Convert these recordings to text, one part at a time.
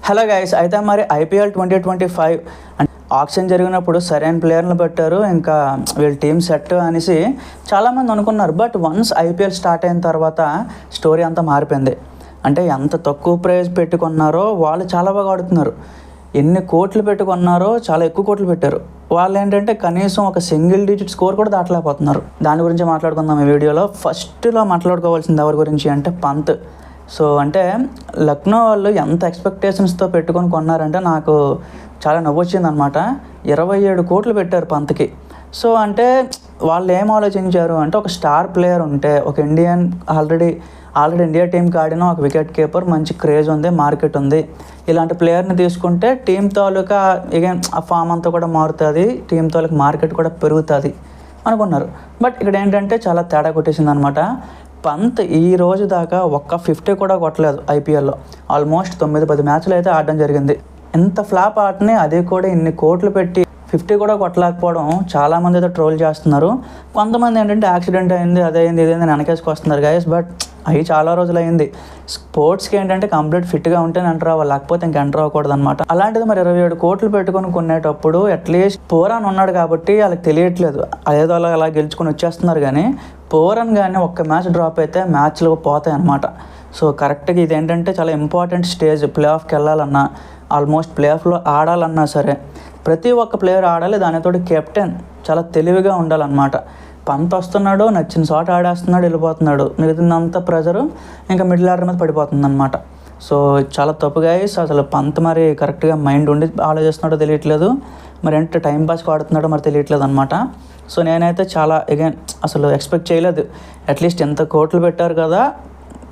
Hello guys, అయితే మరి IPL 2025 auction జరిగినప్పుడు సరైన ప్లేయర్లు పెట్టారు, ఇంకా వీళ్ళ టీం సెట్ అనేసి చాలామంది అనుకున్నారు. బట్ వన్స్ ఐపీఎల్ స్టార్ట్ అయిన తర్వాత స్టోరీ అంతా మారిపోయింది. అంటే ఎంత తక్కువ ప్రైజ్ పెట్టుకున్నారో వాళ్ళు చాలా బాగా ఆడుతున్నారు. ఎన్ని కోట్లు పెట్టుకున్నారో చాలా ఎక్కువ కోట్లు పెట్టారు. వాళ్ళు ఏంటంటే కనీసం ఒక సింగిల్ డిజిట్ స్కోర్ కూడా దాటలేకపోతున్నారు. దాని గురించి మాట్లాడుకుందాం ఈ వీడియోలో. ఫస్ట్లో మాట్లాడుకోవాల్సింది ఎవరి గురించి అంటే పంత్. సో అంటే లక్నో వాళ్ళు ఎంత ఎక్స్పెక్టేషన్స్తో పెట్టుకొని కొన్నారంటే నాకు చాలా నవ్వొచ్చింది అనమాట. 27 కోట్లు పెట్టారు పంత్కి. సో అంటే వాళ్ళు ఏం ఆలోచించారు అంటే ఒక స్టార్ ప్లేయర్ ఉంటే, ఒక ఆల్రెడీ ఇండియా టీంకి ఆడిన ఒక వికెట్ కీపర్, మంచి క్రేజ్ ఉంది, మార్కెట్ ఉంది, ఇలాంటి ప్లేయర్ని తీసుకుంటే టీం తాలూకా అగైన్ ఆ ఫామ్ అంతా కూడా మారుతుంది, టీం తాలూకా మార్కెట్ కూడా పెరుగుతుంది అనుకున్నారు. బట్ ఇక్కడ ఏంటంటే చాలా తేడా కొట్టేసింది అనమాట. పంత్ ఈ రోజు దాకా ఒక్క 50 కూడా కొట్టలేదు ఐపీఎల్లో. ఆల్మోస్ట్ 9-10 మ్యాచ్లు అయితే ఆడడం జరిగింది. ఇంత ఫ్లాప్ ఆటని అదే కూడా ఇన్ని కోట్లు పెట్టి 50 కూడా కొట్టలేకపోవడం చాలామంది అయితే ట్రోల్ చేస్తున్నారు. కొంతమంది ఏంటంటే యాక్సిడెంట్ అయింది, అదైంది, ఇదైంది వెనకేసుకు వస్తున్నారు గైస్. బట్ అవి చాలా రోజులు అయింది. స్పోర్ట్స్కి ఏంటంటే కంప్లీట్ ఫిట్గా ఉంటేనే ఎంటర్ అవ్వాలి, లేకపోతే ఇంక ఎంటర్ అవ్వకూడదు అనమాట. అలాంటిది మరి 27 కోట్లు పెట్టుకొని కొనేటప్పుడు అట్లీస్ట్ పోరాన్ ఉన్నాడు కాబట్టి వాళ్ళకి తెలియట్లేదు, అదేదో అలా గెలుచుకొని వచ్చేస్తున్నారు. కానీ పోరాన్ కానీ ఒక్క మ్యాచ్ డ్రాప్ అయితే మ్యాచ్లు పోతాయి అనమాట. సో కరెక్ట్గా ఇది ఏంటంటే చాలా ఇంపార్టెంట్ స్టేజ్. ప్లే ఆఫ్కి వెళ్ళాలన్నా, ఆల్మోస్ట్ ప్లే ఆఫ్లో ఆడాలన్నా సరే ప్రతి ఒక్క ప్లేయర్ ఆడాలి. దానితోటి కెప్టెన్ చాలా తెలివిగా ఉండాలన్నమాట. పంత్ వస్తున్నాడు, నచ్చిన చోట ఆడేస్తున్నాడు, వెళ్ళిపోతున్నాడు, మిగతాదంతా ప్రెజరు ఇంకా మిడిల్ ఆర్డర్ మీద పడిపోతుంది అనమాట. సో చాలా తప్పు గైస్. అసలు పంత్ మరి కరెక్ట్గా మైండ్ ఉండి ఆలోచిస్తున్నాడో తెలియట్లేదు, మరి ఏంటంటే టైంపాస్కి ఆడుతున్నాడో మరి తెలియట్లేదు అనమాట. సో నేనైతే చాలా అసలు ఎక్స్పెక్ట్ చేయలేదు. అట్లీస్ట్ ఎంత కోట్లు పెట్టారు కదా,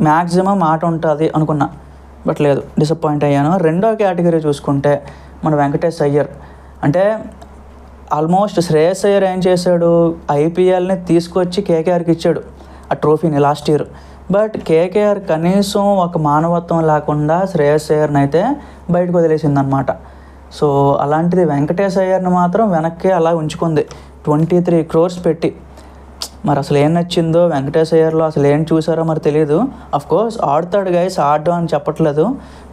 మ్యాక్సిమం ఆట ఉంటుంది అనుకున్నా, బట్ లేదు, డిసప్పాయింట్ అయ్యాను. రెండో కేటగిరీ చూసుకుంటే మన వెంకటేష్ అయ్యర్. అంటే ఆల్మోస్ట్ శ్రేయస్ అయ్యర్ ఏం చేశాడు, ఐపీఎల్ని తీసుకొచ్చి కేకేఆర్కి ఇచ్చాడు ఆ ట్రోఫీని లాస్ట్ ఇయర్. బట్ కేకేఆర్ కనీసం ఒక మానవత్వం లేకుండా శ్రేయస్ అయ్యర్ని అయితే బయటకు వదిలేసిందనమాట. సో అలాంటిది వెంకటేష్ అయ్యర్ని మాత్రం వెనక్కి అలా ఉంచుకుంది 23 crores పెట్టి. మరి అసలు ఏం నచ్చిందో వెంకటేష్ అయ్యర్లో, అసలు ఏం చూసారో మరి తెలియదు. అఫ్కోర్స్ ఆడతాడు గైస్, ఆడడం అని చెప్పట్లేదు.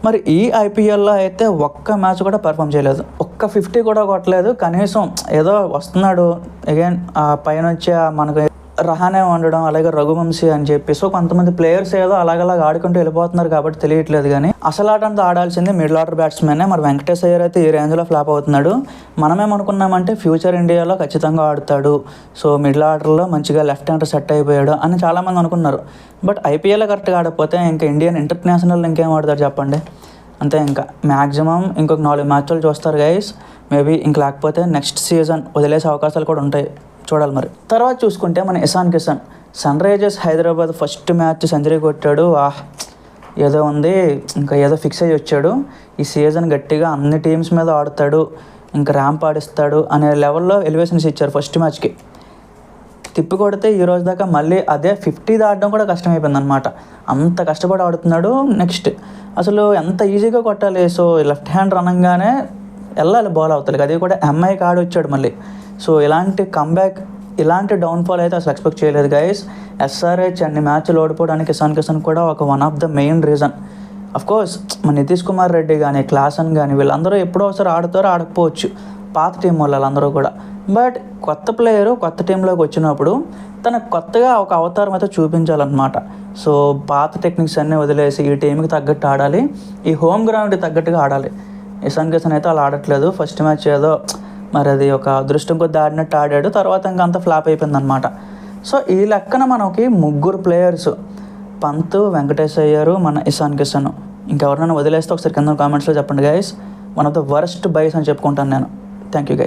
మరి ఈ ఐపీఎల్లో అయితే ఒక్క మ్యాచ్ కూడా పెర్ఫామ్ చేయలేదు, ఒక్క 50 కూడా కొట్టలేదు. కనీసం ఏదో వస్తున్నాడు అగైన్ పైన వచ్చి మనకు రహానే ఉండడం, అలాగే రఘువంశీ అని చెప్పి. సో కొంతమంది ప్లేయర్స్ ఏదో అలాగలాగా ఆడుకుంటూ వెళ్ళిపోతున్నారు కాబట్టి తెలియట్లేదు. కానీ అసలు ఆట అంతా ఆడాల్సింది మిడిల్ ఆర్డర్ బ్యాట్స్మెన్నే. మరి వెంకటేష్ అయ్యర్ అయితే ఈ రేంజ్లో ఫ్లాప్ అవుతున్నాడు. మనమేమనుకున్నామంటే ఫ్యూచర్ ఇండియాలో ఖచ్చితంగా ఆడుతాడు, సో మిడిల్ ఆర్డర్లో మంచిగా లెఫ్ట్ హ్యాండర్ సెట్ అయిపోయాడు అని చాలామంది అనుకున్నారు. బట్ ఐపీఎల్లో కరెక్ట్గా ఆడకపోతే ఇంకా ఇండియన్ ఇంటర్నేషనల్ ఇంకేం ఆడతాడు చెప్పండి. అంతే, ఇంకా మ్యాక్సిమం ఇంకొక 4 మ్యాచ్లు చూస్తారు గైస్. మేబీ ఇంక లేకపోతే నెక్స్ట్ సీజన్ వదిలేసే అవకాశాలు కూడా ఉంటాయి, చూడాలి మరి. తర్వాత చూసుకుంటే మన Ishan Kishan, Sunrisers Hyderabad first match century కొట్టాడు. ఏదో ఉంది, ఇంకా ఏదో ఫిక్స్ అయ్యి వచ్చాడు. ఈ సీజన్ గట్టిగా అన్ని టీమ్స్ మీద ఆడుతాడు, ఇంకా ర్యాంప్ ఆడిస్తాడు అనే లెవెల్లో ఎలివేషన్స్ ఇచ్చారు ఫస్ట్ మ్యాచ్కి. తిప్పి కొడితే ఈ రోజు దాకా మళ్ళీ అదే 50 దాటడం కూడా కష్టమైపోయింది అనమాట. అంత కష్టపడి ఆడుతున్నాడు. నెక్స్ట్ అసలు ఎంత ఈజీగా కొట్టాలి. సో లెఫ్ట్ హ్యాండ్ అనగానే వెళ్ళాలి బాల్ అవతలకి, అది కూడా ఎంఐకి ఆడొచ్చాడు మళ్ళీ. సో ఇలాంటి కంబ్యాక్, ఇలాంటి డౌన్ఫాల్ అయితే అసలు ఎక్స్పెక్ట్ చేయలేదు గైస్. ఎస్ఆర్హెచ్ అన్ని మ్యాచ్లు ఓడిపోవడానికి ఇషాన్ కిషన్ కూడా ఒక one of the main reason. Of course మన నితీష్ కుమార్ రెడ్డి కానీ, క్లాసన్ కానీ వీళ్ళందరూ ఎప్పుడో ఒకసారి ఆడుతారో ఆడకపోవచ్చు, పాత టీం వాళ్ళందరూ కూడా. బట్ కొత్త ప్లేయరు కొత్త టీంలోకి వచ్చినప్పుడు తనకు కొత్తగా ఒక అవతారం అయితే చూపించాలన్నమాట. సో పాత టెక్నిక్స్ అన్నీ వదిలేసి ఈ టీంకి తగ్గట్టు ఆడాలి, ఈ హోమ్ గ్రౌండ్కి తగ్గట్టుగా ఆడాలి. ఇషాన్ కిషన్ అయితే అలా ఆడట్లేదు. ఫస్ట్ మ్యాచ్ ఏదో మరి అది ఒక అదృష్టం కొద్ది ఆడినట్టు ఆడాడు, తర్వాత ఇంకా అంతా ఫ్లాప్ అయిపోయింది అనమాట. సో ఈ లెక్కన మనకి 3 ప్లేయర్స్, పంత్, వెంకటేష్ అయ్యారు, మన ఇషాన్ కిషన్. ఇంకెవరినైనా వదిలేస్తే ఒకసారి కింద కామెంట్స్లో చెప్పండి guys. One of the worst buys అని చెప్పుకుంటాను నేను. Thank you guys.